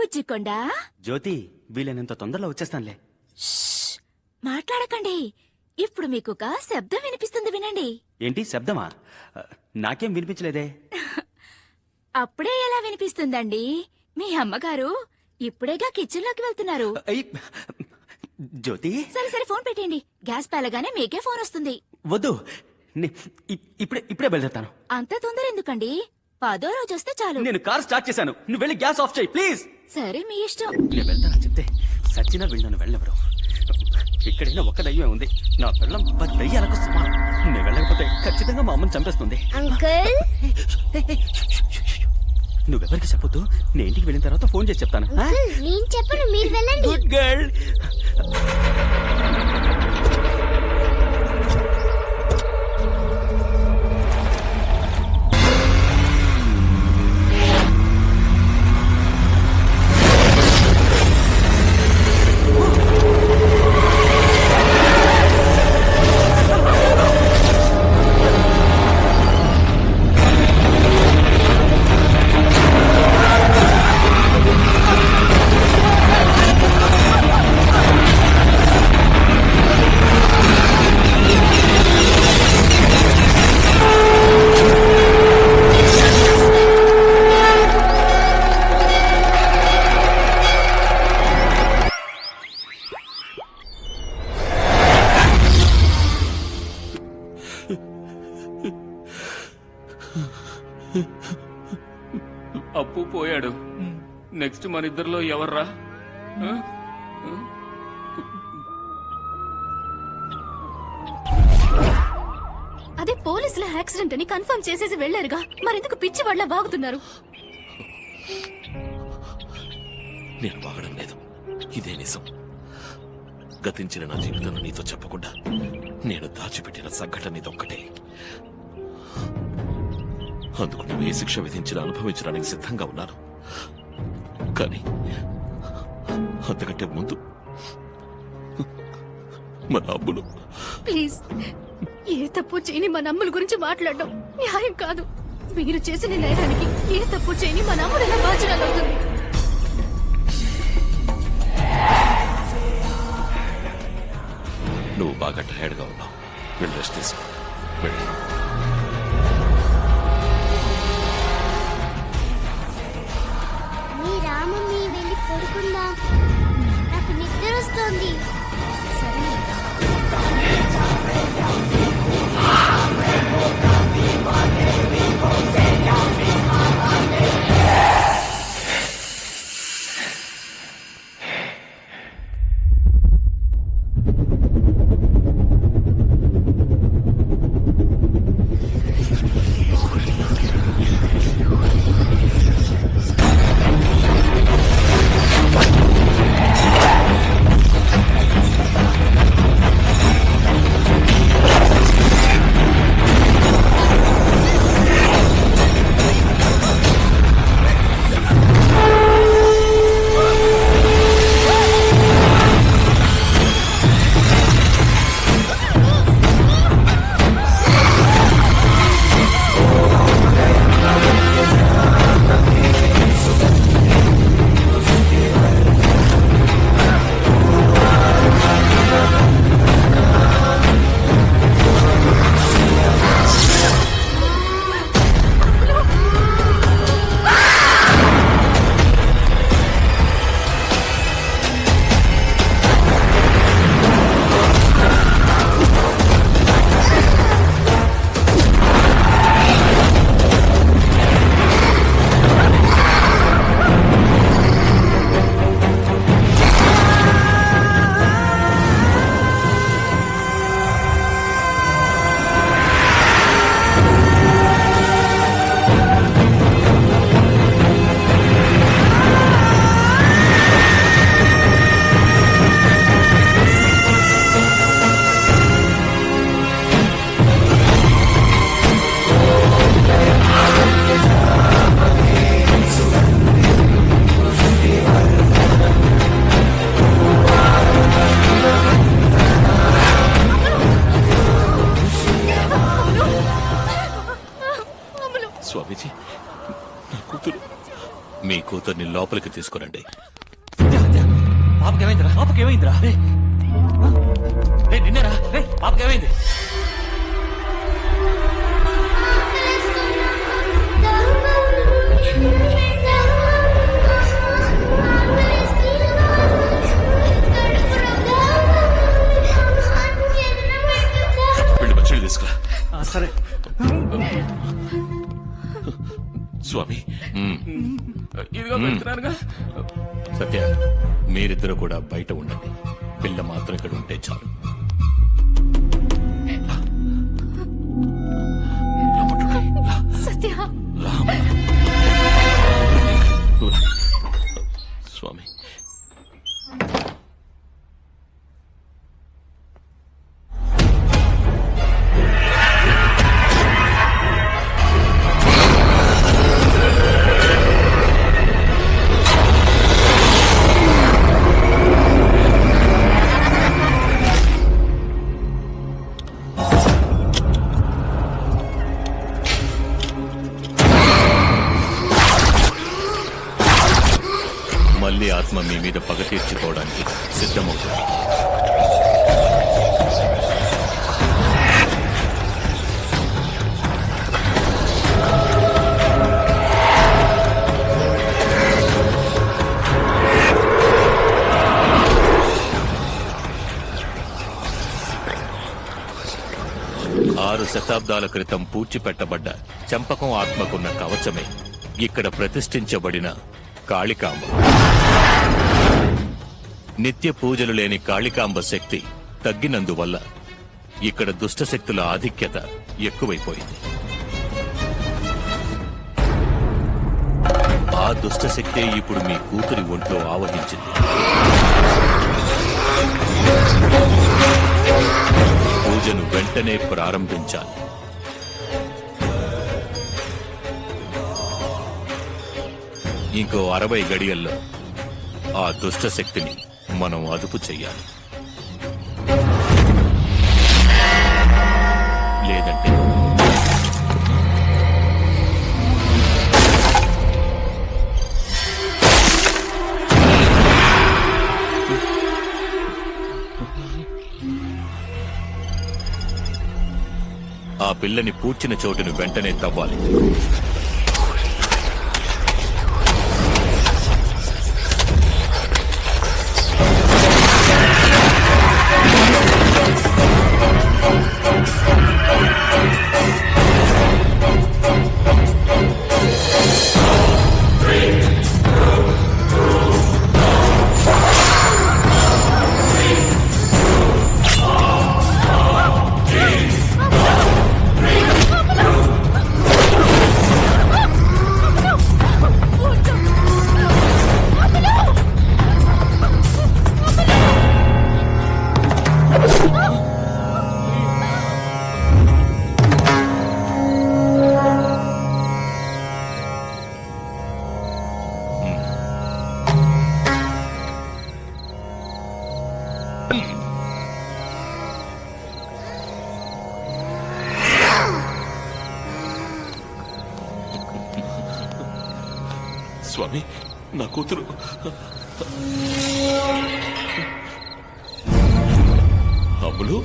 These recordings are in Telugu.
బుజ్జికొండా. జ్యోతి, వీలైనంత తొందరలో వచ్చేస్తానులే. మాట్లాడకండి. ఇప్పుడు మీకొక శబ్దం వినిపిస్తుంది, వినండి. ఏంటి శబ్దమా? నాకేం వినిపించలేదే. అప్పుడే ఎలా వినిపిస్తుందండి? మీ అమ్మగారు ఇప్పుడేగా కిచెన్ లోకి వెళ్తున్నారు. జ్యోతి, సరే సరే, ఫోన్ పెట్టండి. గ్యాస్ పేలగానే మీకే ఫోన్ వస్తుంది. వద్దు, ఇప్పుడే బయలుదేరుతాను. అంత తొందర ఎందుకండి? 10వ రోజు వస్తే చాలు. నేను కార్ స్టార్ట్ చేశాను, నువ్వు వెళ్ళి గ్యాస్ ఆఫ్ చేయి ప్లీజ్. సరే, మీ ఇష్టం. నేను వెళ్తానని చెప్తే సచ్చినా వెళ్ళను, వెళ్ళెవరు. ఇక్కడైనా ఒక్క దయ్యమే ఉంది, నా పిల్లం 10 దయ్యాలకు సమానం. నేను వెళ్ళకపోతే ఖచ్చితంగా మా అమ్మని చంపేస్తుంది. అంకుల్, నువ్వెవరికి చెప్పొద్దు, నేను ఇంటికి వెళ్ళిన తర్వాత ఫోన్ చేసి చెప్తాను. నేను చెప్పను, మీరు వెళ్ళండి. Good girl. అప్పు పోయాడు. నెక్స్ట్ మన ఇద్దరిలో ఎవర్రా? అదే పోలీసుల యాక్సిడెంట్ అని కన్ఫర్మ్ చేసేసి వెళ్లారుగా, మరెందుకు పిచ్చి వాళ్ళ వాగుతున్నారు? నేను వాగడం లేదు, ఇదే నిజం. గతించిన నా జీవితాన్ని నీతో చెప్పకుండా నేను దాచిపెట్టిన సంఘటన ఇదొక్కటే. అందుకు నువ్వు ఏ శిక్ష విధించినా అనుభవించడానికి సిద్ధంగా ఉన్నాను. కానీ అంతకంటే ముందు మన అమ్ములు. ప్లీజ్, ఏ తప్పు చేయని మన అమ్ముల గురించి మాట్లాడడం న్యాయం కాదు. మీరు చేసిన నేరానికి ఏ తప్పు చేయని మన అమ్ములు ఎలా బాధ్యురాలవుతుంది? నువ్వు బాగా టైర్డ్గా ఉన్నావు, వెళ్ళి రెస్ట్ తీసుకో. వెళ్ళి మీ రామమ్మి వెళ్ళి పడుకుందాం, నాకు నిద్ర వస్తోంది. స్వామీజీ, నా కూతురు మీ కూతుర్ని లోపలికి తీసుకురండి. పాపకేమైందిరా? పాపకేమైందిరా? నిన్నేరా? పాపకేమైంది? వెళ్ళి మంచినీళ్ళు తీసుకురా. సరే స్వామి. ఇదిగో పెడుతున్నానుగా. సత్య, మీరిద్దరు కూడా బయట ఉండండి. పిల్ల మాత్రం ఇక్కడ ఉంటే చాలు. సత్య, స్వామి, మళ్ళీ ఆత్మ మీ మీద పగ తీర్చుకోవడానికి సిద్ధమవుతుంది. ఆరు శతాబ్దాల క్రితం పూడ్చిపెట్టబడ్డ చంపకం ఆత్మకున్న కవచమే ఇక్కడ ప్రతిష్ఠించబడిన కాళికాంబ. నిత్య పూజలు లేని కాళికాంబ శక్తి తగ్గినందువల్ల ఇక్కడ దుష్టశక్తుల ఆధిక్యత ఎక్కువైపోయింది. ఆ దుష్టశక్తే ఇప్పుడు మీ కూతురి ఒంట్లో ఆవహించింది. పూజను వెంటనే ప్రారంభించాలి. ఇంకో 60 గడియల్లో ఆ దుష్ట శక్తిని మనం అదుపు చెయ్యాలి. లేదంటే ఆ పిల్లని పూడ్చిన చోటును వెంటనే తవ్వాలి. స్వామి, నా కూతురు అమ్ములు.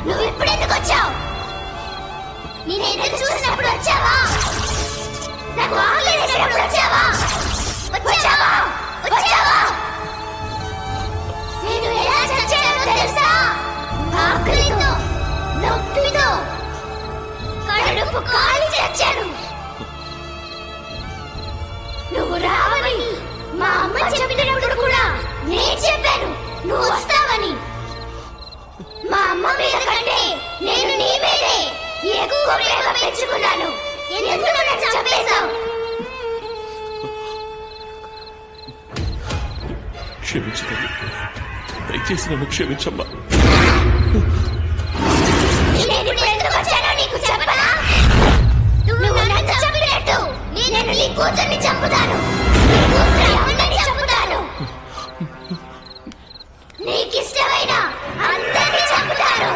నువ్వు ఇప్పుడెందుకు వచ్చావు? నేను ఎదురు చూసినప్పుడు వచ్చావా? నాకు ఆకలేసినప్పుడు వచ్చావా? వచ్చావా? వచ్చావా? నేను ఎలా చచ్చానో తెలుసా? ఆకలితో, నొప్పితో, కడుపు కాలి చచ్చాను. నువ్వు రావని మా అమ్మ చెప్పినప్పుడు కూడా నేను చెప్పాను నువ్వు వస్తావని. మా అమ్మ మీద కంటే నేను నీ మీదే ఎక్కువ ప్రేమ పెంచుకున్నాను. ఎందుకు నన్ను చంపేశావు? క్షమించు తల్లి, దయచేసి నన్ను క్షమించమ్మా. నేను ఇప్పుడు ఎందుకు వచ్చానో నీకు చెప్పనా? నువ్వు నన్ను చంపినట్టు నేను నీ కూతుర్ని చంపుతాను. నీ కూతురి అమ్మని చంపుతాను. నీకిష్టమైన అందరినీ చంపుతాను.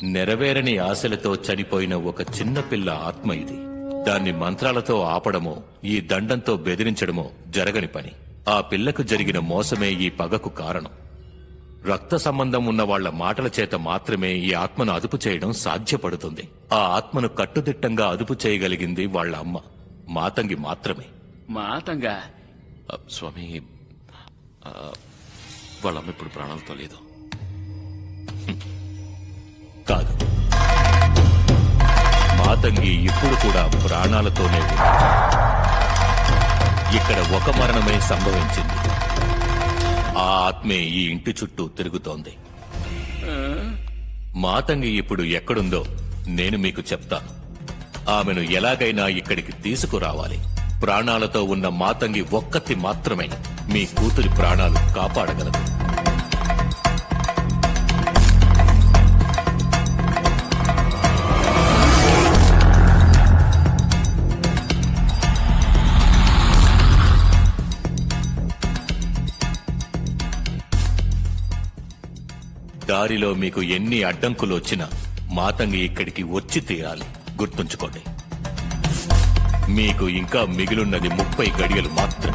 నెరవేరని ఆశలతో చనిపోయిన ఒక చిన్న పిల్ల ఆత్మ ఇది. దాన్ని మంత్రాలతో ఆపడమో ఈ దండంతో బెదిరించడమో జరగని పని. ఆ పిల్లకు జరిగిన మోసమే ఈ పగకు కారణం. రక్త సంబంధం ఉన్న వాళ్ల మాటల చేత మాత్రమే ఈ ఆత్మను అదుపు చేయడం సాధ్యపడుతుంది. ఆ ఆత్మను కట్టుదిట్టంగా అదుపు చేయగలిగింది వాళ్ల అమ్మ మాతంగి మాత్రమే. మాతంగా స్వామి, వాళ్ళమ్మ ఇప్పుడు ప్రాణాలతో లేదు. కాదు, మాతంగి ఇప్పుడు కూడా ప్రాణాలతోనే ఉంది. ఇక్కడ ఒక మరణమే సంభవించింది. ఆ ఆత్మే ఈ ఇంటి చుట్టూ తిరుగుతోంది. మాతంగి ఇప్పుడు ఎక్కడుందో నేను మీకు చెప్తాను. ఆమెను ఎలాగైనా ఇక్కడికి తీసుకురావాలి. ప్రాణాలతో ఉన్న మాతంగి ఒక్కతి మాత్రమే మీ కూతురి ప్రాణాలు కాపాడగలదు. దారిలో మీకు ఎన్ని అడ్డంకులు వచ్చినా మాతంగి ఇక్కడికి వచ్చి తీరాలి. గుర్తుంచుకోండి. మీకు ఇంకా మిగిలున్నది 30 గడియలు మాత్రమే.